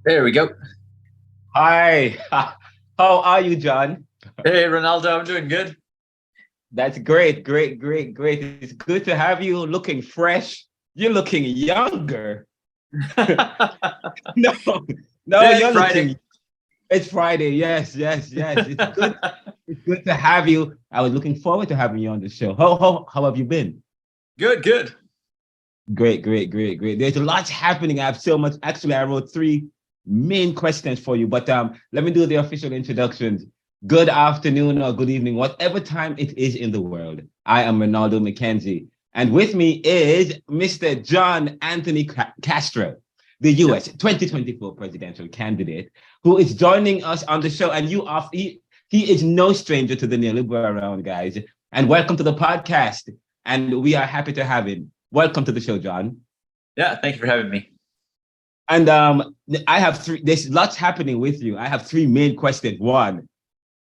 There we go. Hi, how are you, John? Hey, Renaldo, I'm doing good. That's great. It's good to have you looking fresh. You're looking younger. No, Hey, you're Friday. looking. It's Friday. Yes. It's good. It's good to have you. I was looking forward to having you on the show. How have you been? Good. Great. There's a lot happening. I have so much. Actually, I wrote 3 main questions for you, but let me do the official introductions. Good afternoon or good evening, whatever time it is in the world. I am Renaldo McKenzie, and with me is Mr. John Anthony Castro, the U.S. 2024 presidential candidate, who is joining us on the show. And he is no stranger to the Neoliberal Round, guys. And welcome to the podcast. And we are happy to have him. Welcome to the show, John. Yeah, thank you for having me. And I have 3, there's lots happening with you. I have 3 main questions. 1,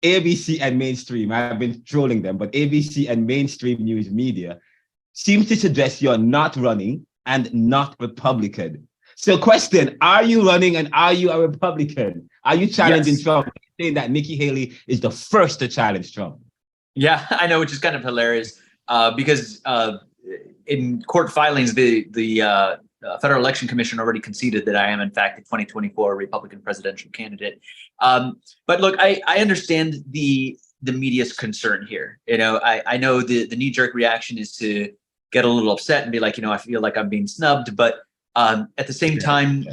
ABC and mainstream. I've been trolling them, but ABC and mainstream news media seems to suggest you're not running and not Republican. So question, are you running and are you a Republican? Are you challenging Trump, saying that Nikki Haley is the first to challenge Trump? Yeah, I know, which is kind of hilarious because in court filings, the Federal Election Commission already conceded that I am, in fact, the 2024 Republican presidential candidate. But look, I understand the media's concern here. You know, I know the knee-jerk reaction is to get a little upset and be like, I feel like I'm being snubbed. But at the same time,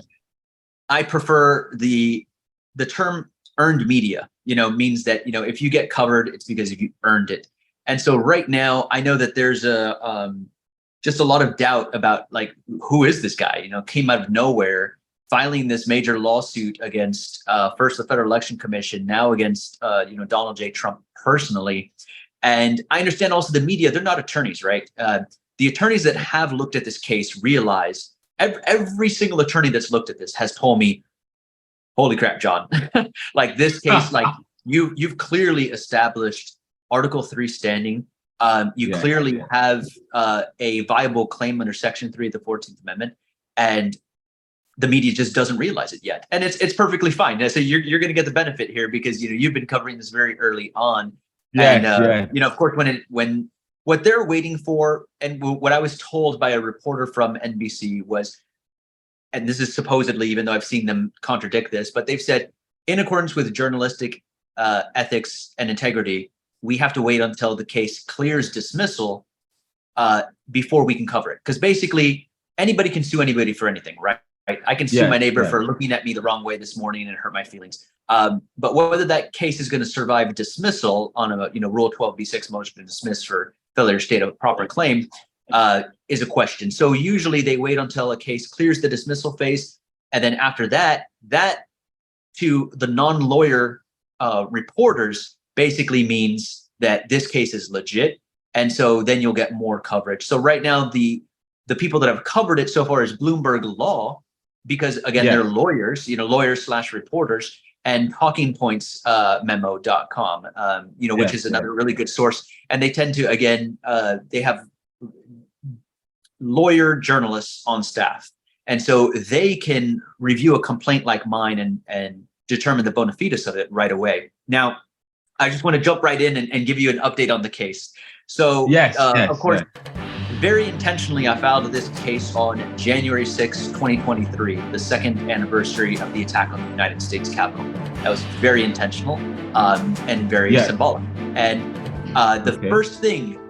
I prefer the term earned media, means that, if you get covered, it's because you earned it. And so right now, I know that there's just a lot of doubt about, like, who is this guy? Came out of nowhere, filing this major lawsuit against first the Federal Election Commission, now against Donald J. Trump personally. And I understand also the media, they're not attorneys, right? The attorneys that have looked at this case realize every single attorney that's looked at this has told me, holy crap, John, like this case, like you've clearly established Article 3 standing. You clearly have a viable claim under Section 3 of the 14th Amendment, and the media just doesn't realize it yet. And it's perfectly fine. So you're going to get the benefit here because you've been covering this very early on. Of course, when what they're waiting for, and what I was told by a reporter from NBC was, and this is supposedly, even though I've seen them contradict this, but they've said, in accordance with journalistic ethics and integrity, we have to wait until the case clears dismissal before we can cover it. Because basically, anybody can sue anybody for anything, right? I can sue my neighbor for looking at me the wrong way this morning and it hurt my feelings. But whether that case is going to survive dismissal on a Rule 12b6 motion to dismiss for failure to state a proper claim is a question. So usually they wait until a case clears the dismissal phase, and then after that to the non-lawyer reporters basically means that this case is legit, and so then you'll get more coverage. So right now, the people that have covered it so far is Bloomberg Law, because again, they're lawyers, lawyers/reporters, and TalkingPointsMemo.com, which is another really good source. And they tend to, again, they have lawyer journalists on staff, and so they can review a complaint like mine and determine the bona fides of it right away. Now, I just want to jump right in and give you an update on the case. So, of course, very intentionally, I filed this case on January 6, 2023, the second anniversary of the attack on the United States Capitol. That was very intentional and very symbolic. And the first thing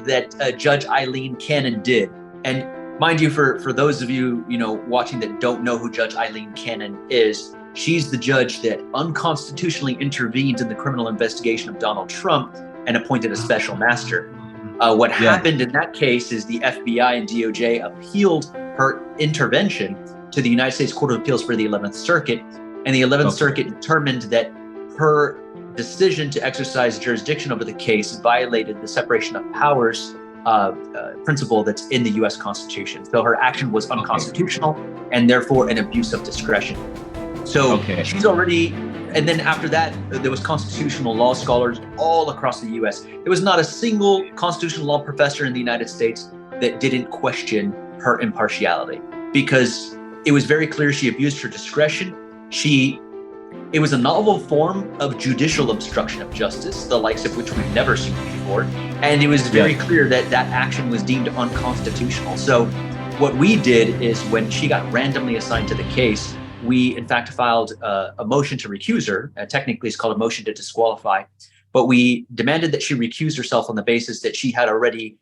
that Judge Eilleen Cannon did, and mind you, for those of you watching that don't know who Judge Eilleen Cannon is, she's the judge that unconstitutionally intervened in the criminal investigation of Donald Trump and appointed a special master. What happened in that case is the FBI and DOJ appealed her intervention to the United States Court of Appeals for the 11th Circuit, and the 11th Circuit determined that her decision to exercise jurisdiction over the case violated the separation of powers principle that's in the U.S. Constitution. So her action was unconstitutional and therefore an abuse of discretion. So she's already, and then after that, there was constitutional law scholars all across the U.S. There was not a single constitutional law professor in the United States that didn't question her impartiality, because it was very clear she abused her discretion. It was a novel form of judicial obstruction of justice, the likes of which we've never seen before. And it was very clear that that action was deemed unconstitutional. So what we did is, when she got randomly assigned to the case, we in fact filed a motion to recuse her. Technically, it's called a motion to disqualify. But we demanded that she recuse herself on the basis that she had already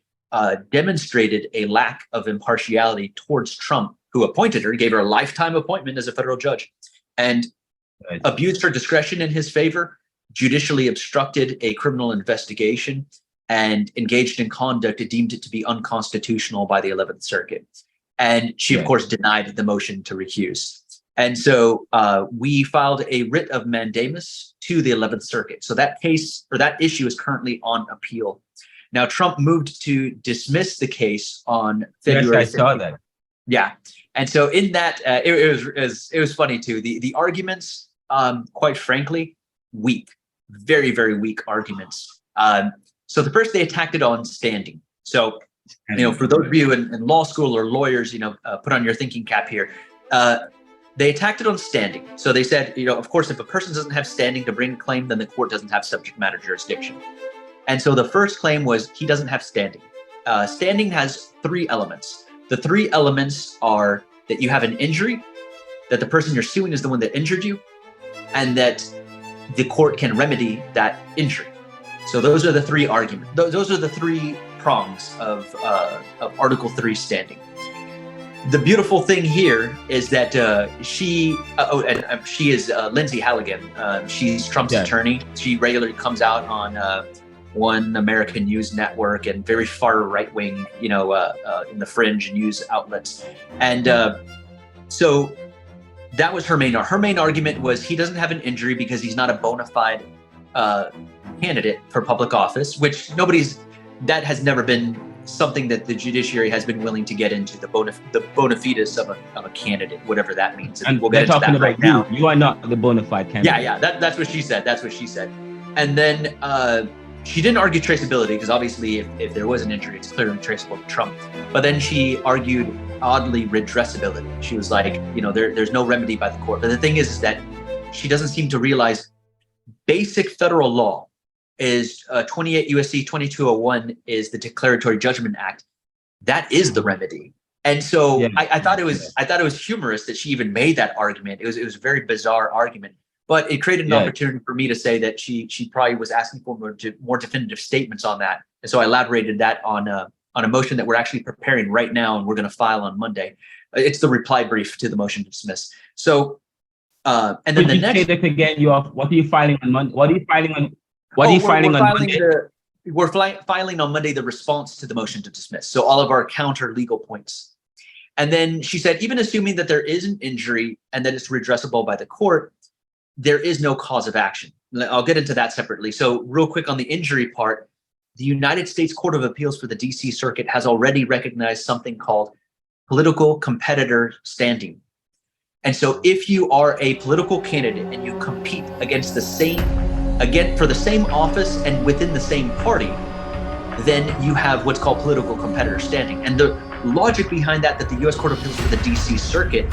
demonstrated a lack of impartiality towards Trump, who appointed her, gave her a lifetime appointment as a federal judge, and abused her discretion in his favor, judicially obstructed a criminal investigation, and engaged in conduct that deemed it to be unconstitutional by the 11th Circuit. And she, of course, denied the motion to recuse. And so we filed a writ of mandamus to the 11th Circuit. So that case, or that issue, is currently on appeal. Now, Trump moved to dismiss the case on February 15th. Yes, I saw that. Yeah. And so in that, it was funny too. The arguments, quite frankly, weak, very, very weak arguments. So the first, they attacked it on standing. So, for those of you in law school or lawyers, put on your thinking cap here. They attacked it on standing. So they said, of course, if a person doesn't have standing to bring a claim, then the court doesn't have subject matter jurisdiction. And so the first claim was he doesn't have standing. Standing has three elements. The three elements are that you have an injury, that the person you're suing is the one that injured you, and that the court can remedy that injury. So those are the three arguments. Those are the three prongs of Article 3 standing. The beautiful thing here is that she is Lindsay Halligan. She's Trump's attorney. She regularly comes out on One American News Network and very far right wing, in the fringe news outlets. And so that was her main argument was he doesn't have an injury because he's not a bona fide candidate for public office, which that has never been something that the judiciary has been willing to get into, the bona fides of a candidate, whatever that means. And we'll get into that right now. You are not the bona fide candidate. Yeah, that's what she said. And then she didn't argue traceability, because obviously if there was an injury, it's clearly traceable to Trump. But then she argued, oddly, redressability. She was like, there's no remedy by the court. But the thing is that she doesn't seem to realize basic federal law is 28 USC 2201 is the Declaratory Judgment Act. That is the remedy. And so I thought it was humorous that she even made that argument. It was a very bizarre argument, but it created an opportunity for me to say that she probably was asking for more definitive statements on that. And so I elaborated that on a motion that we're actually preparing right now, and we're going to file on Monday. It's the reply brief to the motion to dismiss. So, and then the next. Say that again. What are you filing on Monday? What are you filing on? What are you filing on Monday? We're filing on Monday the response to the motion to dismiss. So all of our counter legal points. And then she said, even assuming that there is an injury and that it's redressable by the court, there is no cause of action. I'll get into that separately. So real quick on the injury part, the United States Court of Appeals for the DC Circuit has already recognized something called political competitor standing. And so if you are a political candidate and you compete against for the same office and within the same party, then you have what's called political competitor standing. And the logic behind that the U.S. Court of Appeals for the D.C. Circuit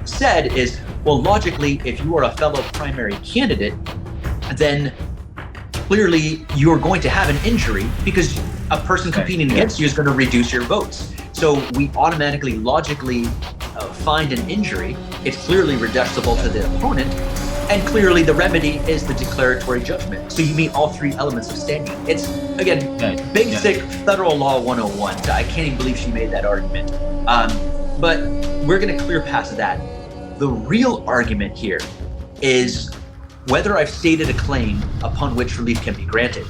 said is, well, logically, if you are a fellow primary candidate, then clearly you're going to have an injury because a person competing against you is going to reduce your votes. So we automatically, logically find an injury. It's clearly redressable to the opponent. And clearly the remedy is the declaratory judgment. So you meet all three elements of standing. It's, again, basic federal law 101. So I can't even believe she made that argument. But we're going to clear past that. The real argument here is whether I've stated a claim upon which relief can be granted.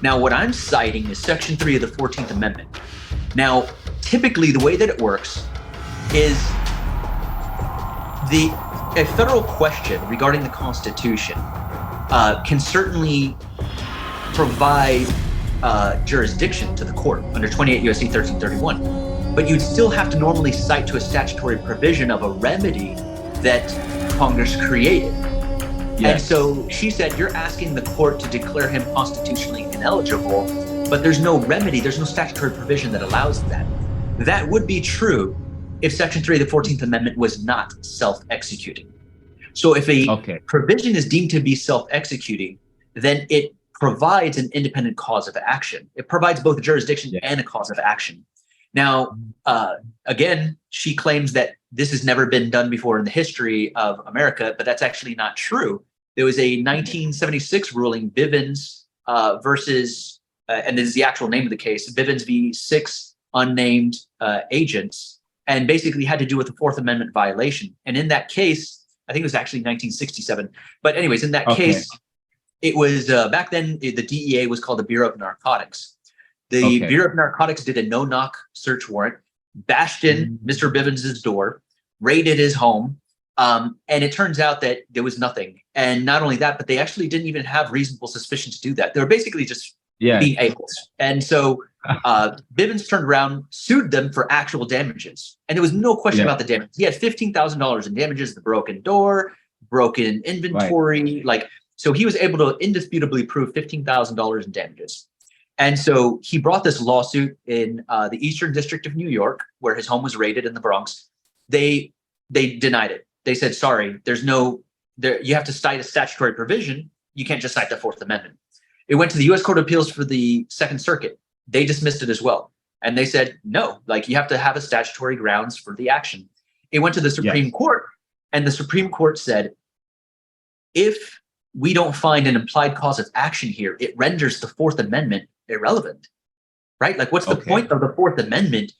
Now, what I'm citing is Section 3 of the 14th Amendment. Now, typically the way that it works is a federal question regarding the Constitution can certainly provide jurisdiction to the court under 28 U.S.C. 1331. But you'd still have to normally cite to a statutory provision of a remedy that Congress created. Yes. And so she said, you're asking the court to declare him constitutionally ineligible, but there's no remedy, there's no statutory provision that allows that. That would be true if Section 3 of the 14th Amendment was not self-executing. So if a provision is deemed to be self-executing, then it provides an independent cause of action. It provides both a jurisdiction and a cause of action. Now, again, she claims that this has never been done before in the history of America, but that's actually not true. There was a 1976 ruling, Bivens versus, and this is the actual name of the case, Bivens v. 6 unnamed agents, and basically had to do with the Fourth Amendment violation. And in that case, I think it was actually 1967. But anyways, in that case, it was back then, the DEA was called the Bureau of Narcotics. The Bureau of Narcotics did a no-knock search warrant, bashed in Mr. Bivens' door, raided his home, and it turns out that there was nothing. And not only that, but they actually didn't even have reasonable suspicion to do that. They were basically just being aimless. And so Bivens turned around, sued them for actual damages. And there was no question about the damage. He had $15,000 in damages, the broken door, broken inventory. So he was able to indisputably prove $15,000 in damages. And so he brought this lawsuit in the Eastern District of New York, where his home was raided in the Bronx. They denied it. They said, sorry, you have to cite a statutory provision. You can't just cite the Fourth Amendment. It went to the U.S. Court of Appeals for the Second Circuit. They dismissed it as well. And they said, no, you have to have a statutory grounds for the action. It went to the Supreme Court, and the Supreme Court said, if we don't find an implied cause of action here, it renders the Fourth Amendment irrelevant, right? What's the point of the Fourth Amendment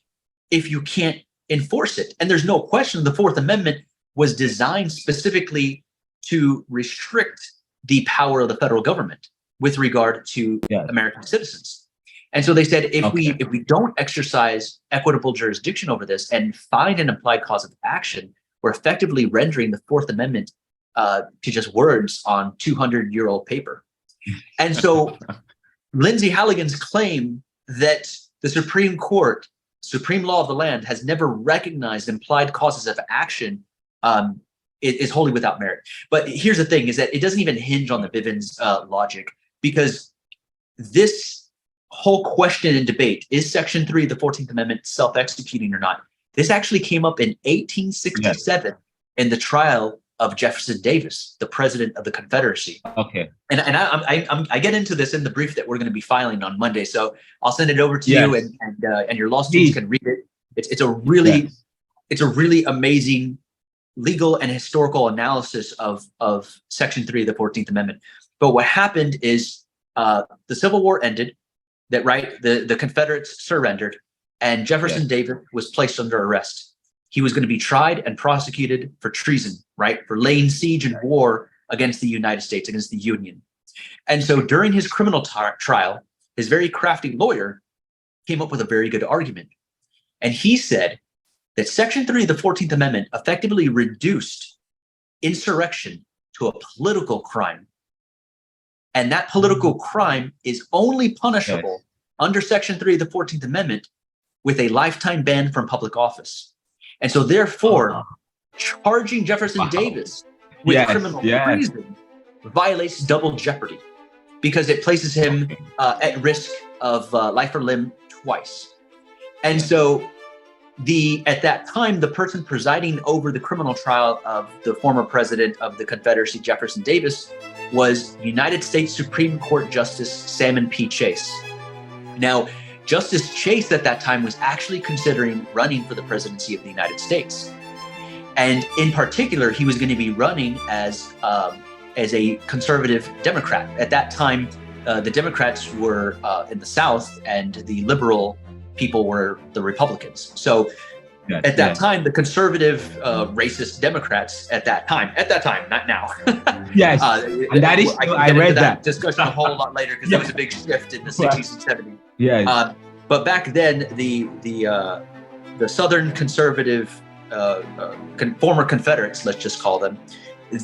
if you can't enforce it? And there's no question the Fourth Amendment was designed specifically to restrict the power of the federal government with regard to American citizens. And so they said, if we don't exercise equitable jurisdiction over this and find an implied cause of action, we're effectively rendering the Fourth Amendment to just words on 200-year-old paper. And so Lindsay Halligan's claim that the Supreme Court, supreme law of the land, has never recognized implied causes of action is wholly without merit. But here's the thing, is that it doesn't even hinge on the Bivens logic, because this whole question and debate, is Section 3 of the 14th Amendment self-executing or not? This actually came up in 1867 in the trial of Jefferson Davis, the president of the Confederacy. And I get into this in the brief that we're going to be filing on Monday. So I'll send it over to you, and your law students can read it. It's a really amazing legal and historical analysis of Section 3 of the 14th Amendment. But what happened is the Civil War ended. The Confederates surrendered, and Jefferson Davis was placed under arrest. He was going to be tried and prosecuted for treason, for laying siege and war against the United States, against the Union. And so during his criminal trial, his very crafty lawyer came up with a very good argument. And he said that Section 3 of the 14th Amendment effectively reduced insurrection to a political crime. And that political crime is only punishable under Section 3 of the 14th Amendment with a lifetime ban from public office. And so therefore, charging Jefferson Davis with criminal treason violates double jeopardy, because it places him at risk of life or limb twice. And so at that time, the person presiding over the criminal trial of the former president of the Confederacy, Jefferson Davis, was United States Supreme Court Justice Salmon P. Chase. Now, Justice Chase at that time was actually considering running for the presidency of the United States. And in particular, he was going to be running as a conservative Democrat. At that time, the Democrats were in the South, and the liberal people were the Republicans. So at that time, the conservative, racist Democrats at that time, not now. And that is, I read that discussion a whole lot later, because there was a big shift in the 60s and 70s. But back then, the Southern conservative, former Confederates, let's just call them,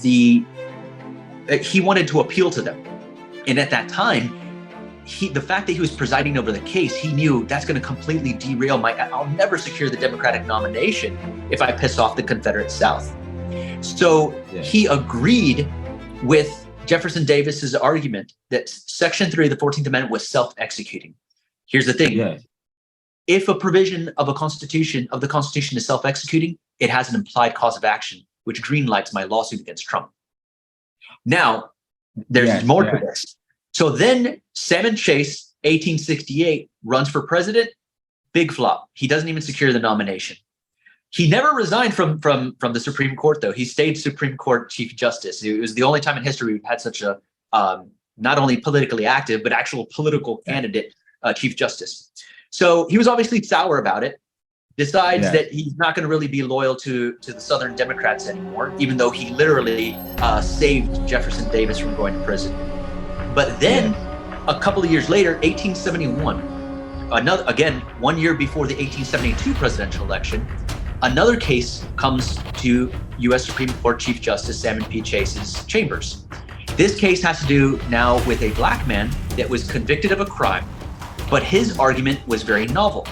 he wanted to appeal to them. And at that time, the fact that he was presiding over the case, he knew that's going to completely derail I'll never secure the Democratic nomination if I piss off the Confederate South. So he agreed with Jefferson Davis's argument that Section 3 of the 14th Amendment was self-executing. Here's the thing. Yeah. If a provision of the Constitution is self-executing, it has an implied cause of action, which greenlights my lawsuit against Trump. Now, there's more to this. So then Salmon Chase, 1868, runs for president. Big flop. He doesn't even secure the nomination. He never resigned from the Supreme Court, though. He stayed Supreme Court Chief Justice. It was the only time in history we've had such a not only politically active, but actual political candidate Chief Justice. So he was obviously sour about it, decides that he's not going to really be loyal to the Southern Democrats anymore, even though he literally saved Jefferson Davis from going to prison. But then a couple of years later, 1871, 1 year before the 1872 presidential election, another case comes to U.S. Supreme Court Chief Justice Salmon P. Chase's chambers. This case has to do now with a black man that was convicted of a crime, but his argument was very novel.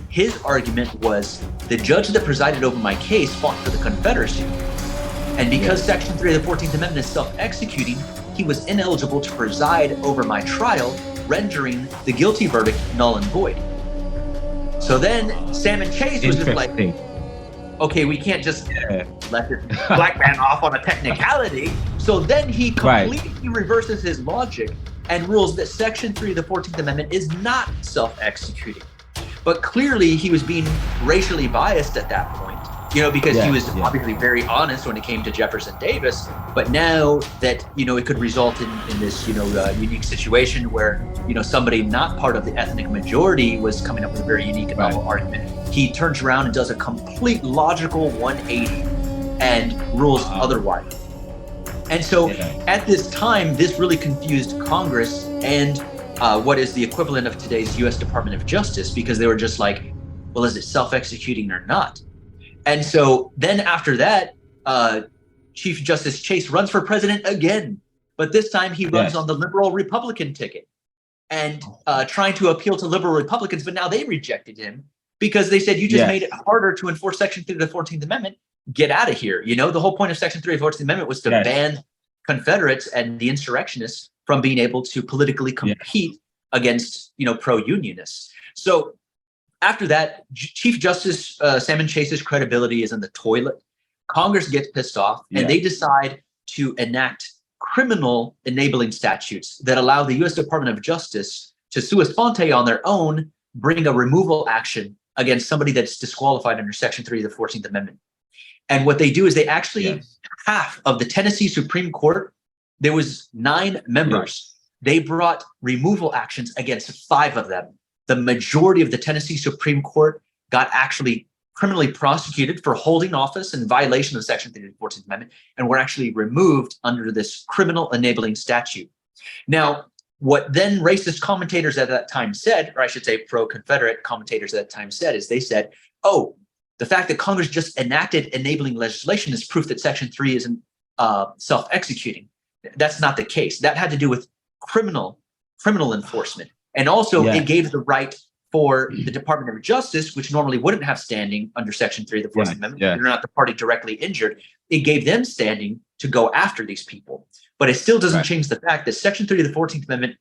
His argument was the judge that presided over my case fought for the Confederacy. And because Section 3 of the 14th Amendment is self-executing, he was ineligible to preside over my trial, rendering the guilty verdict null and void. So then Salmon Chase was just like, okay, we can't just let this black man off on a technicality. So then he completely reverses his logic and rules that Section 3 of the 14th Amendment is not self-executing. But clearly he was being racially biased at that point, because he was obviously very honest when it came to Jefferson Davis. But now that, it could result in this, unique situation where, somebody not part of the ethnic majority was coming up with a very unique and novel argument. He turns around and does a complete logical 180 and rules otherwise. And so at this time, this really confused Congress and what is the equivalent of today's U.S. Department of Justice, because they were just like, well, is it self-executing or not? And so then after that, Chief Justice Chase runs for president again, but this time he runs on the liberal Republican ticket and trying to appeal to liberal Republicans, but now they rejected him because they said, you just made it harder to enforce Section 3 of the 14th Amendment. Get out of here. The whole point of Section 3 of the 14th Amendment was to ban Confederates and the insurrectionists from being able to politically compete against, pro-unionists. So after that, Chief Justice Salmon Chase's credibility is in the toilet. Congress gets pissed off and they decide to enact criminal enabling statutes that allow the U.S. Department of Justice to sua sponte on their own, bring a removal action against somebody that's disqualified under Section 3 of the 14th Amendment. And what they do is they actually, half of the Tennessee Supreme Court, there was 9 members. They brought removal actions against 5 of them. The majority of the Tennessee Supreme Court got actually criminally prosecuted for holding office in violation of Section 3 of the 14th Amendment and were actually removed under this criminal enabling statute. Now, what then racist commentators at that time said, or I should say pro-Confederate commentators at that time said, is they said, the fact that Congress just enacted enabling legislation is proof that Section 3 isn't self-executing. That's not the case. That had to do with criminal enforcement. And also it gave the right for the Department of Justice, which normally wouldn't have standing under Section 3 of the 14th Amendment. They're not the party directly injured. It gave them standing to go after these people. But it still doesn't change the fact that Section 3 of the 14th Amendment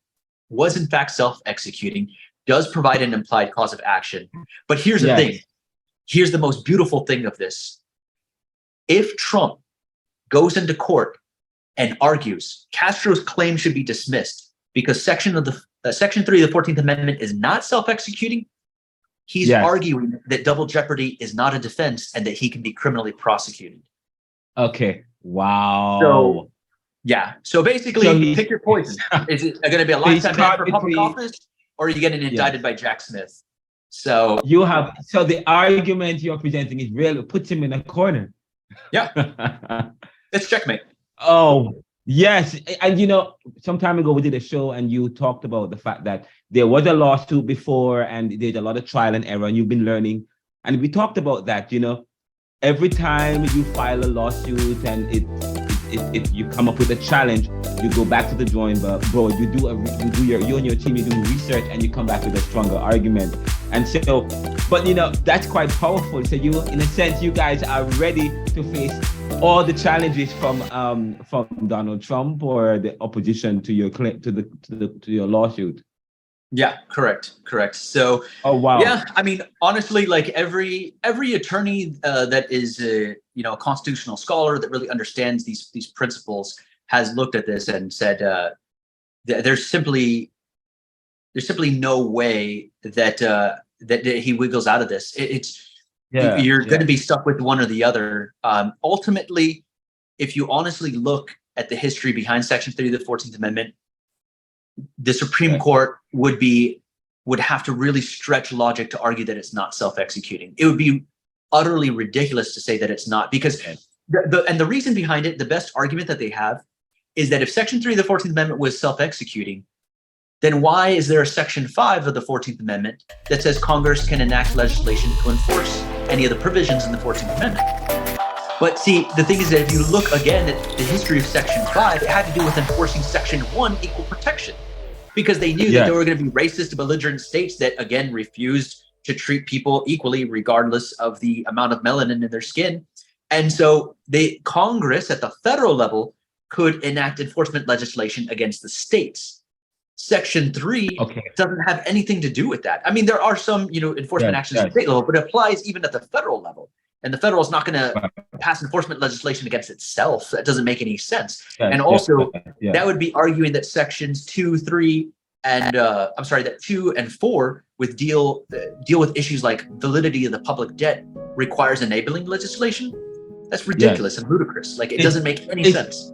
was in fact self-executing, does provide an implied cause of action. But here's the thing. Here's the most beautiful thing of this. If Trump goes into court and argues Castro's claim should be dismissed because Section 3 of the 14th Amendment is not self-executing, he's arguing that double jeopardy is not a defense and that he can be criminally prosecuted. Okay. Wow. So basically, pick your poison. Is it going to be a lifetime ban for public office, or are you getting indicted by Jack Smith? So the argument you're presenting is really puts him in a corner. It's checkmate. Oh, yes. And some time ago we did a show and you talked about the fact that there was a lawsuit before and there's a lot of trial and error and you've been learning. And we talked about that, every time you file a lawsuit and it if you come up with a challenge, you go back to the drawing board, you and your team, you do research, and you come back with a stronger argument. And so, but that's quite powerful. So you, in a sense, you guys are ready to face all the challenges from Donald Trump or the opposition to your claim to your lawsuit. Yeah, correct. So, oh wow, yeah, I mean, honestly, like every attorney that is a constitutional scholar that really understands these principles has looked at this and said there's simply no way that he wiggles out of this. You're going to be stuck with one or the other. Ultimately, if you honestly look at the history behind Section 3 of the 14th Amendment, the Supreme Court would have to really stretch logic to argue that it's not self-executing. It would be utterly ridiculous to say that it's not, because the reason behind it, the best argument that they have is that if Section 3 of the 14th Amendment was self-executing, then why is there a Section 5 of the 14th Amendment that says Congress can enact legislation to enforce any of the provisions in the 14th Amendment? But see, the thing is that if you look again at the history of Section 5, it had to do with enforcing Section 1, equal protection, because they knew that there were going to be racist, belligerent states that, again, refused to treat people equally, regardless of the amount of melanin in their skin. And so Congress at the federal level could enact enforcement legislation against the states. Section 3 doesn't have anything to do with that. I mean, there are some, enforcement actions at the state level, but it applies even at the federal level. And the federal is not going to pass enforcement legislation against itself. That doesn't make any sense. And also, that would be arguing that sections 2, 3, and that 2 and 4 with deal with issues like validity of the public debt requires enabling legislation. That's ridiculous and ludicrous. Like, it doesn't make any sense.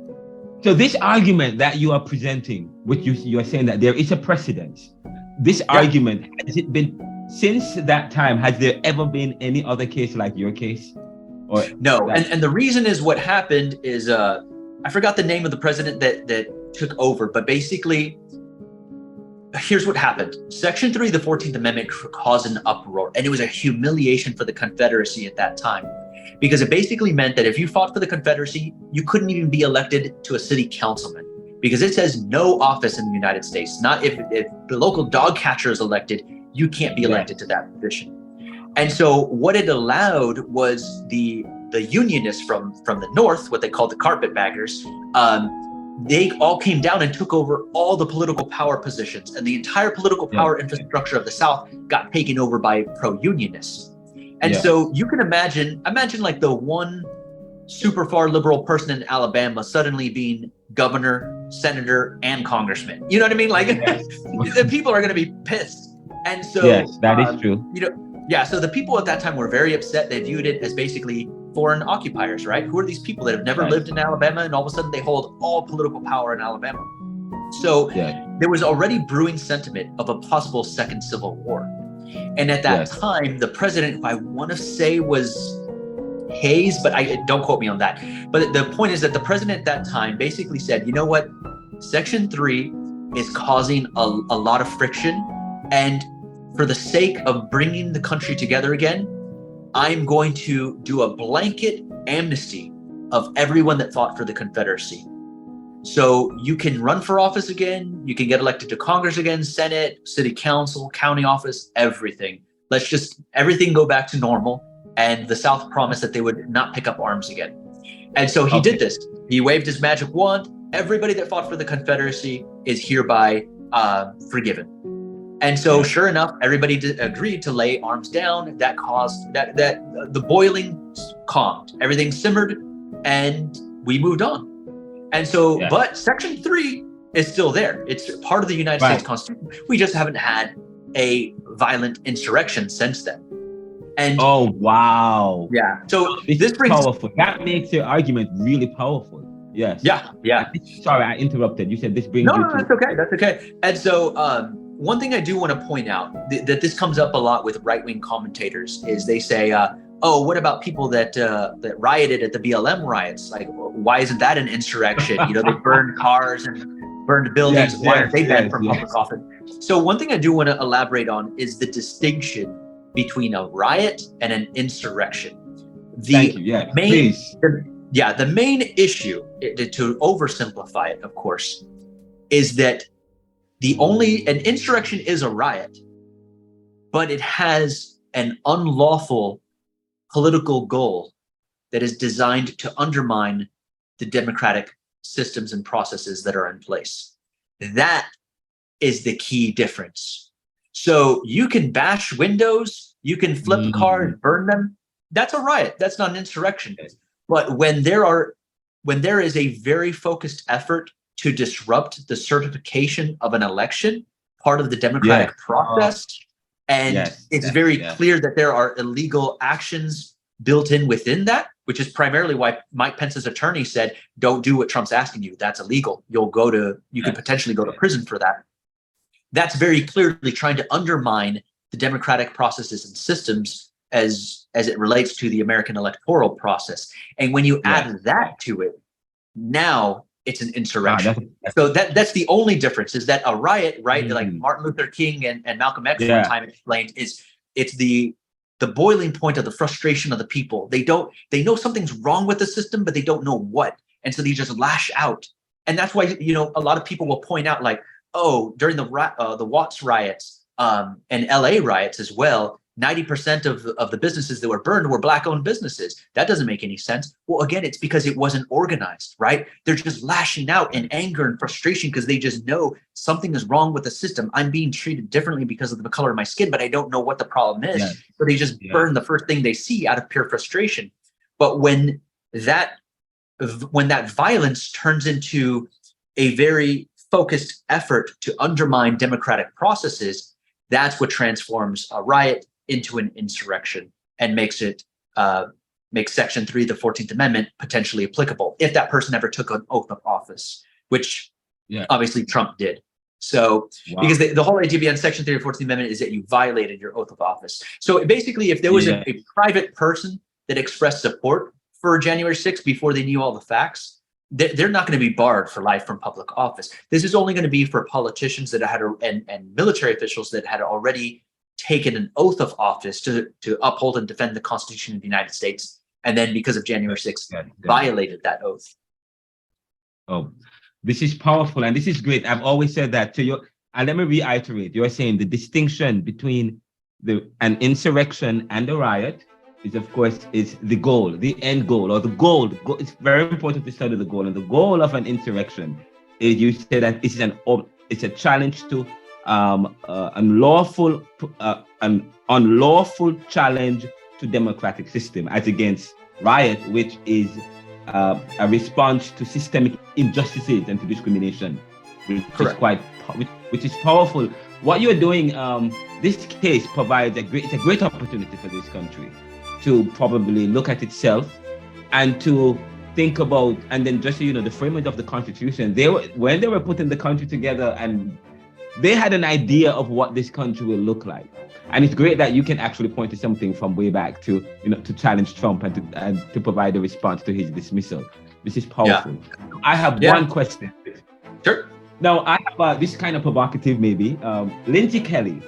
So this argument that you are presenting, which you are saying that there is a precedence. This argument, has it been since that time? Has there ever been any other case like your case? Or no, and the reason is what happened is I forgot the name of the president that took over, but basically, here's what happened. Section 3 of the 14th Amendment caused an uproar, and it was a humiliation for the Confederacy at that time, because it basically meant that if you fought for the Confederacy, you couldn't even be elected to a city councilman, because it says no office in the United States. Not if the local dog catcher is elected, you can't be elected to that position. And so what it allowed was the Unionists from the North, what they called the carpetbaggers, they all came down and took over all the political power positions, and the entire political power infrastructure of the South got taken over by pro-Unionists. And so you can imagine like the one super far liberal person in Alabama suddenly being governor, senator, and congressman. You know what I mean? Like, the people are going to be pissed. And so, yes, that is true. So the people at that time were very upset. They viewed it as basically foreign occupiers, right? Who are these people that have never lived in Alabama, and all of a sudden they hold all political power in Alabama? So there was already brewing sentiment of a possible second civil war. And at that time, the president, who I want to say was Hayes, but don't quote me on that. But the point is that the president at that time basically said, you know what? Section 3 is causing a lot of friction. And for the sake of bringing the country together again, I'm going to do a blanket amnesty of everyone that fought for the Confederacy. So you can run for office again, you can get elected to Congress again, Senate, city council, county office, everything. Let's just everything go back to normal. And the South promised that they would not pick up arms again. And so he did this. He waved his magic wand. Everybody that fought for the Confederacy is hereby forgiven. And so sure enough, everybody agreed to lay arms down. That caused that the boiling calmed, everything simmered, and we moved on. And so, but Section 3 is still there. It's part of the United States Constitution. We just haven't had a violent insurrection since then. And oh wow. Yeah. So this brings powerful. That makes your argument really powerful. Yes. Yeah. Sorry, I interrupted. You said this brings No, that's okay. That's okay. And so one thing I do want to point out that this comes up a lot with right-wing commentators is they say, oh, what about people that rioted at the BLM riots? Like, why isn't that an insurrection? You know, they burned cars and burned buildings. Why aren't they banned from public office? So one thing I do want to elaborate on is the distinction between a riot and an insurrection. The Yeah, the main issue, to oversimplify it, of course, is that an insurrection is a riot, but it has an unlawful political goal that is designed to undermine the democratic systems and processes that are in place. That is the key difference. So you can bash windows, you can flip cars, burn them. That's a riot. That's not an insurrection. But when there is a very focused effort to disrupt the certification of an election, part of the democratic process, and it's very clear that there are illegal actions built in within that, which is primarily why Mike Pence's attorney said, don't do what Trump's asking you. That's illegal. You could potentially go to prison for that. That's very clearly trying to undermine the democratic processes and systems as it relates to the American electoral process. And when you add that to it, now it's an insurrection. So that's the only difference, is that a riot, right? Like Martin Luther King and Malcolm X one time explained, it's the boiling point of the frustration of the people. They know something's wrong with the system, but they don't know what. And so they just lash out. And that's why, a lot of people will point out, like, oh, during the Watts riots and LA riots as well, 90% of the businesses that were burned were Black-owned businesses. That doesn't make any sense. Well, again, it's because it wasn't organized, right? They're just lashing out in anger and frustration because they just know something is wrong with the system. I'm being treated differently because of the color of my skin, but I don't know what the problem is. So they just burn the first thing they see out of pure frustration. But when that violence turns into a very focused effort to undermine democratic processes, that's what transforms a riot into an insurrection and makes Section 3 of the 14th Amendment potentially applicable if that person ever took an oath of office, which obviously Trump did. So because the whole idea behind Section 3 of the 14th Amendment is that you violated your oath of office. So basically, if there was a private person that expressed support for January 6th before they knew all the facts, they're not going to be barred for life from public office. This is only going to be for politicians that had and military officials that had already taken an oath of office to uphold and defend the Constitution of the United States, and then because of January 6th, violated that oath. Oh, this is powerful, and this is great. I've always said that to you, and let me reiterate. You're saying the distinction between an insurrection and a riot is, of course, is the goal, the end goal, or the goal. It's very important to study the goal, and the goal of an insurrection is, you say that it's a challenge to an unlawful challenge to democratic system, as against riot, which is a response to systemic injustices and to discrimination, which is powerful. What you're doing, this case provides a great opportunity for this country to probably look at itself and to think about, and then just the framing of the Constitution. When they were putting the country together, and they had an idea of what this country will look like. And it's great that you can actually point to something from way back to challenge Trump and to provide a response to his dismissal. This is powerful. I have one question. Sure. Now, I have this kind of provocative, maybe. Lindsay Kelly,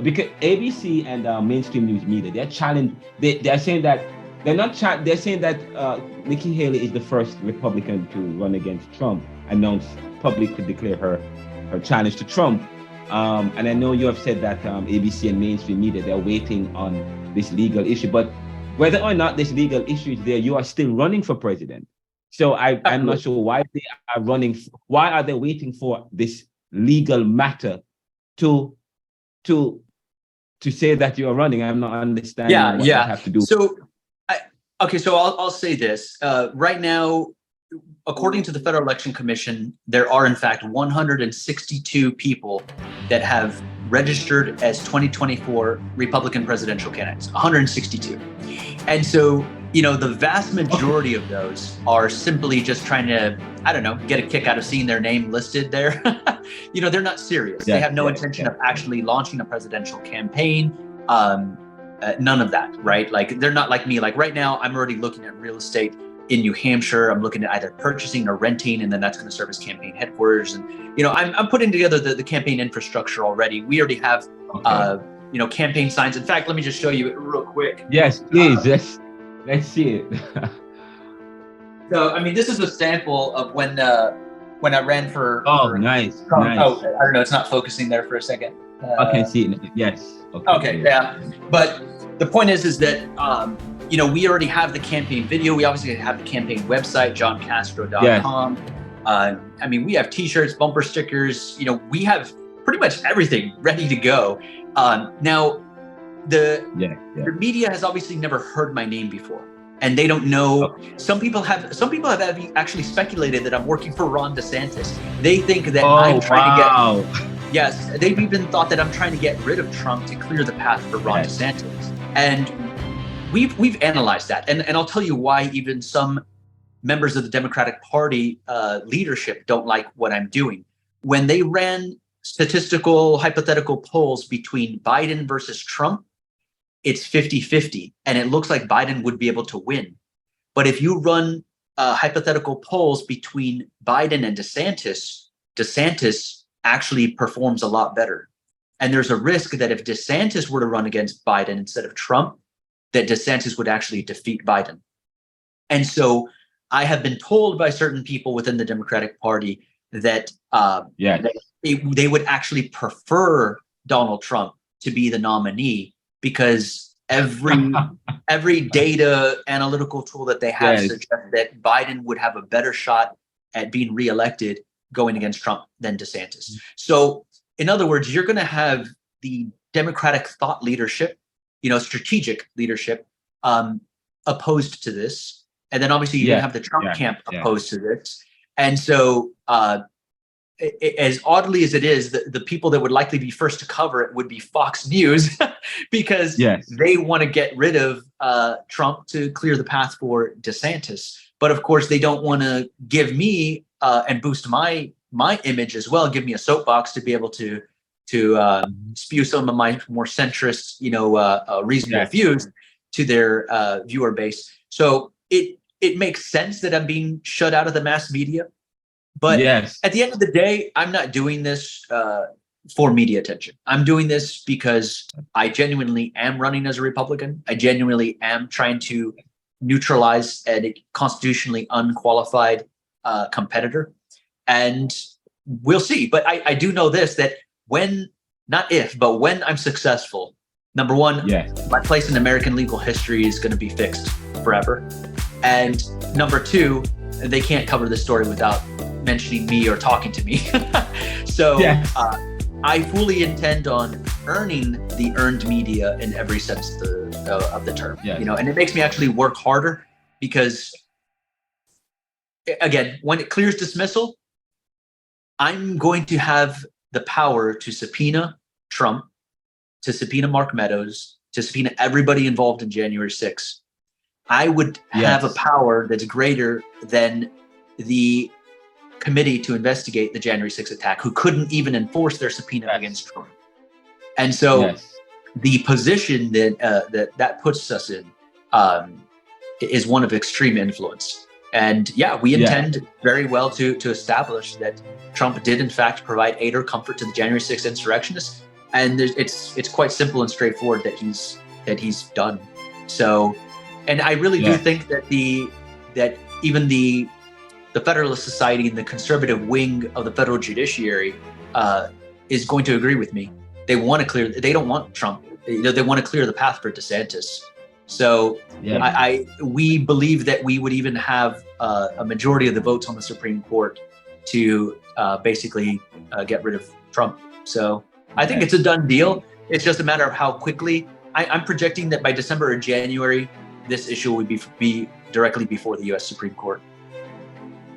because ABC and mainstream news media, they're challenged. They're saying that they're saying that Nikki Haley is the first Republican to run against Trump, announced publicly declare her challenge to Trump. And I know you have said that ABC and mainstream media, they're waiting on this legal issue, but whether or not this legal issue is there, you are still running for president. So I'm not sure why they are running. Why are they waiting for this legal matter to say that you are running? I'm not understanding what they have to do. So, I'll say this. Right now, according to the Federal Election Commission, there are in fact 162 people that have registered as 2024 Republican presidential candidates, 162. And so, the vast majority of those are simply just trying to, get a kick out of seeing their name listed there. They're not serious. They have no intention of actually launching a presidential campaign. None of that, right? Like, they're not like me. Like right now, I'm already looking at real estate in New Hampshire. I'm looking at either purchasing or renting, and then that's going to serve as campaign headquarters. And, I'm putting together the campaign infrastructure already. We already have, campaign signs. In fact, let me just show you it real quick. Yes, please. Let's see it. So, I mean, this is a sample of when I ran for. Oh, for nice, Trump. nice. Oh, I don't know. It's not focusing there for a second. Okay, see, yes. Okay, yeah. But the point is that we already have the campaign video. We obviously have the campaign website, johncastro.com. Yes. I mean, we have T-shirts, bumper stickers. We have pretty much everything ready to go. Now, the media has obviously never heard my name before, and they don't know. Okay. Some people have actually speculated that I'm working for Ron DeSantis. They think that I'm trying to get. Yes, they've even thought that I'm trying to get rid of Trump to clear the path for Ron DeSantis, and we've analyzed that, and I'll tell you why. Even some members of the Democratic Party leadership don't like what I'm doing. When they ran statistical hypothetical polls between Biden versus Trump, it's 50-50, and it looks like Biden would be able to win. But if you run hypothetical polls between Biden and DeSantis actually performs a lot better. And there's a risk that if DeSantis were to run against Biden instead of Trump, that DeSantis would actually defeat Biden. And so I have been told by certain people within the Democratic Party that, that they would actually prefer Donald Trump to be the nominee, because every data analytical tool that they have suggests that Biden would have a better shot at being reelected going against Trump than DeSantis. So, in other words, you're going to have the Democratic thought leadership, strategic leadership, opposed to this, and then obviously you're going to have the Trump camp opposed to this. And so, as oddly as it is, the people that would likely be first to cover it would be Fox News, because they want to get rid of Trump to clear the path for DeSantis. But of course, they don't want to give me and boost my image as well, give me a soapbox to be able to spew some of my more centrist, reasonable views to their viewer base. So it makes sense that I'm being shut out of the mass media. But at the end of the day, I'm not doing this for media attention. I'm doing this because I genuinely am running as a Republican. I genuinely am trying to neutralize a constitutionally unqualified competitor. And we'll see. But I do know this, that when I'm successful, number one, my place in American legal history is going to be fixed forever. And number two, they can't cover this story without mentioning me or talking to me. So I fully intend on earning the earned media in every sense of the term. And it makes me actually work harder, because again, when it clears dismissal, I'm going to have the power to subpoena Trump, to subpoena Mark Meadows, to subpoena everybody involved in January 6th. I would have a power that's greater than the committee to investigate the January 6th attack, who couldn't even enforce their subpoena against Trump. And so the position that puts us in is one of extreme influence. And we intend very well to establish that Trump did in fact provide aid or comfort to the January 6th insurrectionists. And it's quite simple and straightforward that he's done. So, and I really do think that even the Federalist Society and the conservative wing of the federal judiciary is going to agree with me. They don't want Trump. They want to clear the path for DeSantis. So we believe that we would even have a majority of the votes on the Supreme Court to basically get rid of Trump. So I think it's a done deal. It's just a matter of how quickly. I'm projecting that by December or January, this issue would be directly before the U.S. Supreme Court.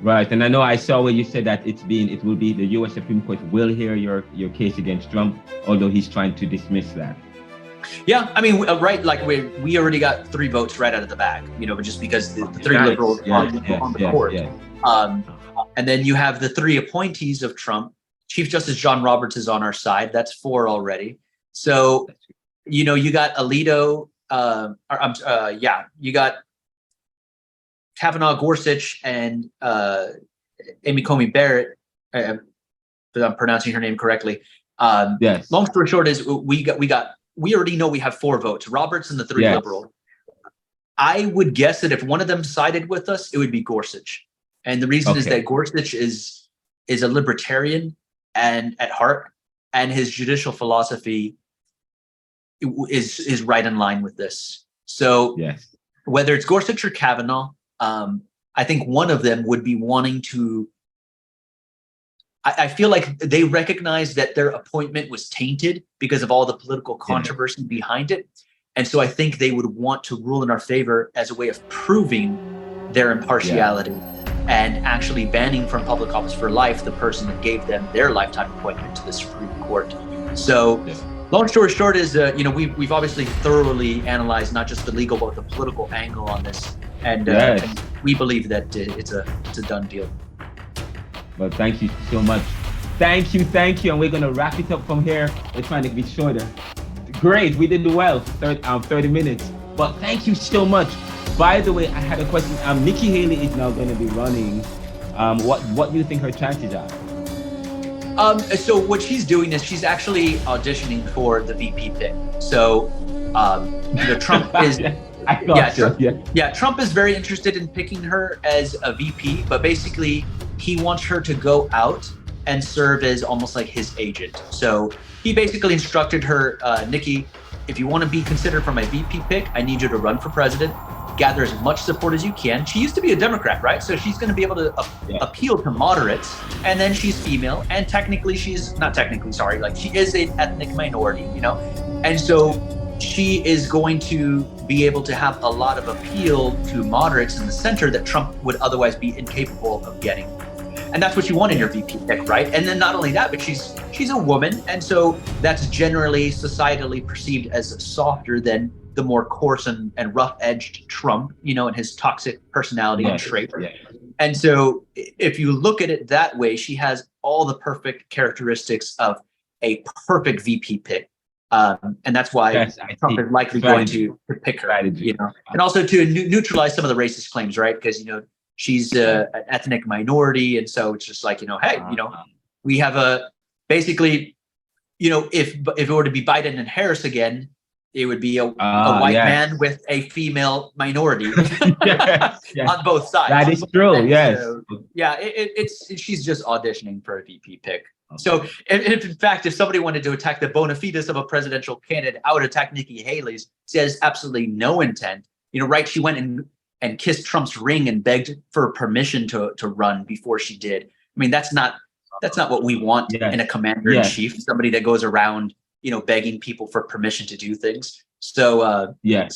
Right, and I know I saw where you said that it will be the U.S. Supreme Court will hear your case against Trump, although he's trying to dismiss that. Yeah, I mean, like we already got 3 votes right out of the bag, just because the 3 liberals on the court. And then you have the 3 appointees of Trump. Chief Justice John Roberts is on our side. That's 4 already. So, you got Alito. You got Kavanaugh, Gorsuch, and Amy Coney Barrett. If I'm pronouncing her name correctly. Long story short is we already know we have 4 votes. Roberts and the 3 liberals. I would guess that if one of them sided with us, it would be Gorsuch. And the reason is that Gorsuch is a libertarian and at heart, and his judicial philosophy is right in line with this. So whether it's Gorsuch or Kavanaugh, I think one of them would be wanting to. I feel like they recognize that their appointment was tainted because of all the political controversy behind it. And so I think they would want to rule in our favor as a way of proving their impartiality and actually banning from public office for life the person that gave them their lifetime appointment to the Supreme Court. So long story short is, we've obviously thoroughly analyzed not just the legal, but the political angle on this. And we believe that it's a done deal. Well, thank you so much. Thank you. And we're going to wrap it up from here. We're trying to be shorter. Great, we did well, 30 minutes. But thank you so much. By the way, I had a question. Nikki Haley is now going to be running. What do you think her chances are? So what she's doing is she's actually auditioning for the VP pick. So, Trump is. Trump is very interested in picking her as a VP, but basically he wants her to go out and serve as almost like his agent. So he basically instructed her, Nikki, if you want to be considered for my VP pick, I need you to run for president, gather as much support as you can. She used to be a Democrat, right? So she's going to be able to appeal to moderates. And then she's female. And technically she is an ethnic minority, And so she is going to be able to have a lot of appeal to moderates in the center that Trump would otherwise be incapable of getting. And that's what you want in your VP pick, right? And then not only that, but she's a woman. And so that's generally societally perceived as softer than the more coarse and rough-edged Trump, and his toxic personality and trait. And so if you look at it that way, she has all the perfect characteristics of a perfect VP pick. And that's why Trump is likely going to pick her, and also to neutralize some of the racist claims, right? Because, she's an ethnic minority. And so it's just like, we have basically, if it were to be Biden and Harris again, it would be a white man with a female minority on both sides. That is true. So, she's just auditioning for a VP pick. Okay. So if in fact, if somebody wanted to attack the bona fides of a presidential candidate, I would attack Nikki Haley's. She has absolutely no intent. Right? She went and kissed Trump's ring and begged for permission to run before she did. I mean, that's not what we want in a commander in chief. Somebody that goes around, begging people for permission to do things. So that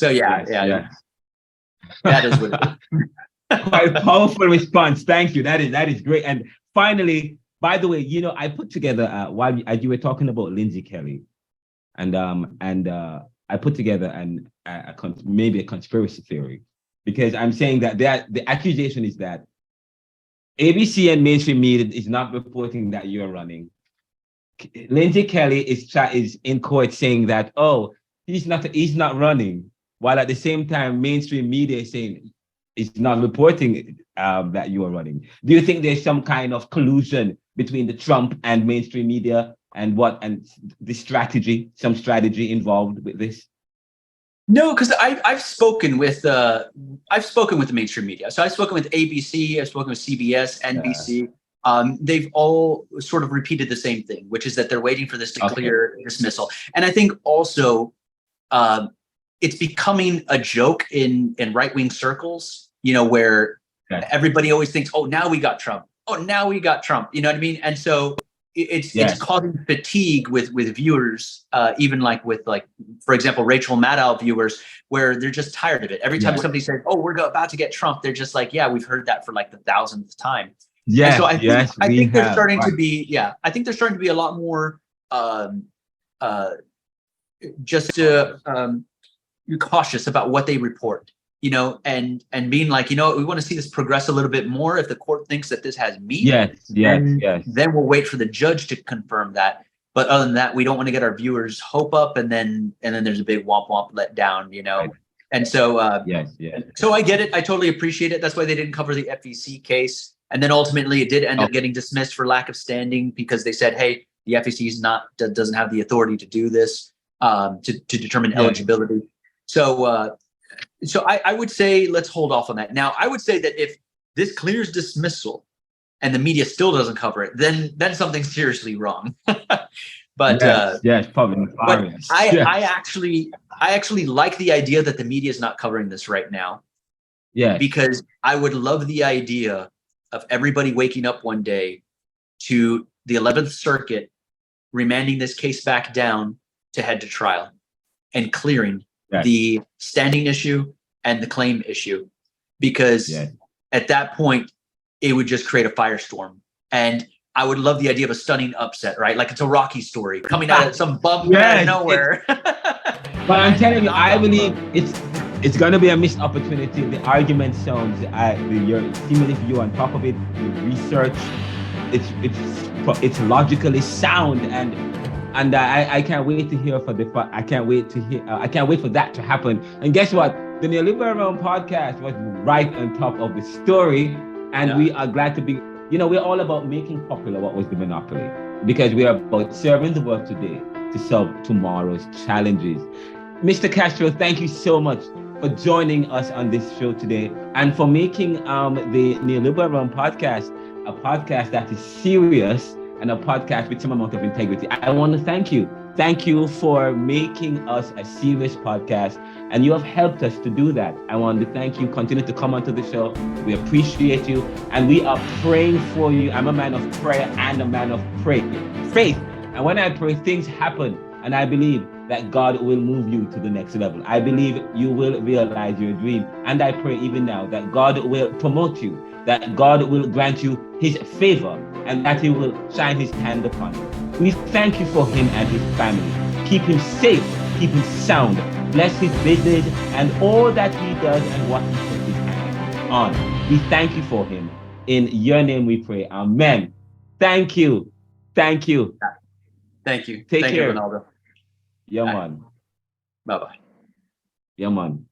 is what it is. Quite powerful response. Thank you. That is great. And finally, by the way, I put together while you were talking about Lindsay Kelly, and I put together maybe a conspiracy theory, because I'm saying that the accusation is that ABC and mainstream media is not reporting that you're running. Lindsay Kelly is in court saying that, he's not running, while at the same time mainstream media is saying it's not reporting that you are running. Do you think there's some kind of collusion between the Trump and mainstream media and the strategy involved with this? No, because I've spoken with the mainstream media. So I've spoken with ABC, I've spoken with CBS, NBC. They've all sort of repeated the same thing, which is that they're waiting for this to clear dismissal. And I think also it's becoming a joke in right-wing circles, where everybody always thinks, now we got Trump. Now we got Trump. You know what I mean? And so it's causing fatigue with viewers, even for example, Rachel Maddow viewers, where they're just tired of it. Every time somebody says, we're about to get Trump, they're just like, we've heard that for like the 1000th time. Yeah. So I think they're starting to be, I think they're starting to be a lot more cautious about what they report, and being like, we want to see this progress a little bit more. If the court thinks that this has meat, then we'll wait for the judge to confirm that. But other than that, we don't want to get our viewers' hope up, and then there's a big womp womp let down, Right. And so, so I get it. I totally appreciate it. That's why they didn't cover the FEC case. And then ultimately it did end up getting dismissed for lack of standing, because they said, hey, the FEC doesn't have the authority to do this, to determine eligibility. So, So I would say let's hold off on that. Now, I would say that if this clears dismissal and the media still doesn't cover it, then something's seriously wrong. But yes, probably. but Yes. I actually like the idea that the media is not covering this right now. Yes. Because I would love the idea of everybody waking up one day to the 11th Circuit remanding this case back down to head to trial and clearing the standing issue and the claim issue. Because at that point, it would just create a firestorm. And I would love the idea of a stunning upset, right? Like it's a Rocky story coming out of some bump out of nowhere. But I'm telling you, I believe it's going to be a missed opportunity. The argument sounds, your seemingly view on top of it, the research, it's logically sound, and I can't wait to hear I can't wait for that to happen. And guess what? The Neoliberal Round Podcast was right on top of the story, and we are glad to be. We're all about making popular what was the monopoly, because we are about serving the world today to solve tomorrow's challenges. Mr. Castro, thank you so much for joining us on this show today and for making the Neoliberal Round Podcast a podcast that is serious and a podcast with some amount of integrity. I want to thank you. Thank you for making us a serious podcast, and you have helped us to do that. I want to thank you. Continue to come onto the show. We appreciate you, and we are praying for you. I'm a man of prayer and a man of faith. And when I pray, things happen, and I believe that God will move you to the next level. I believe you will realize your dream, and I pray even now that God will promote you, that God will grant you his favor, and that he will shine his hand upon you. We thank you for him and his family. Keep him safe, keep him sound, bless his business and all that he does and what he puts his hand on. We thank you for him. In your name we pray. Amen. Thank you. Thank you. Thank you. Take care. Thank you, Renaldo. Yeah, man. Bye-bye. Yeah, man.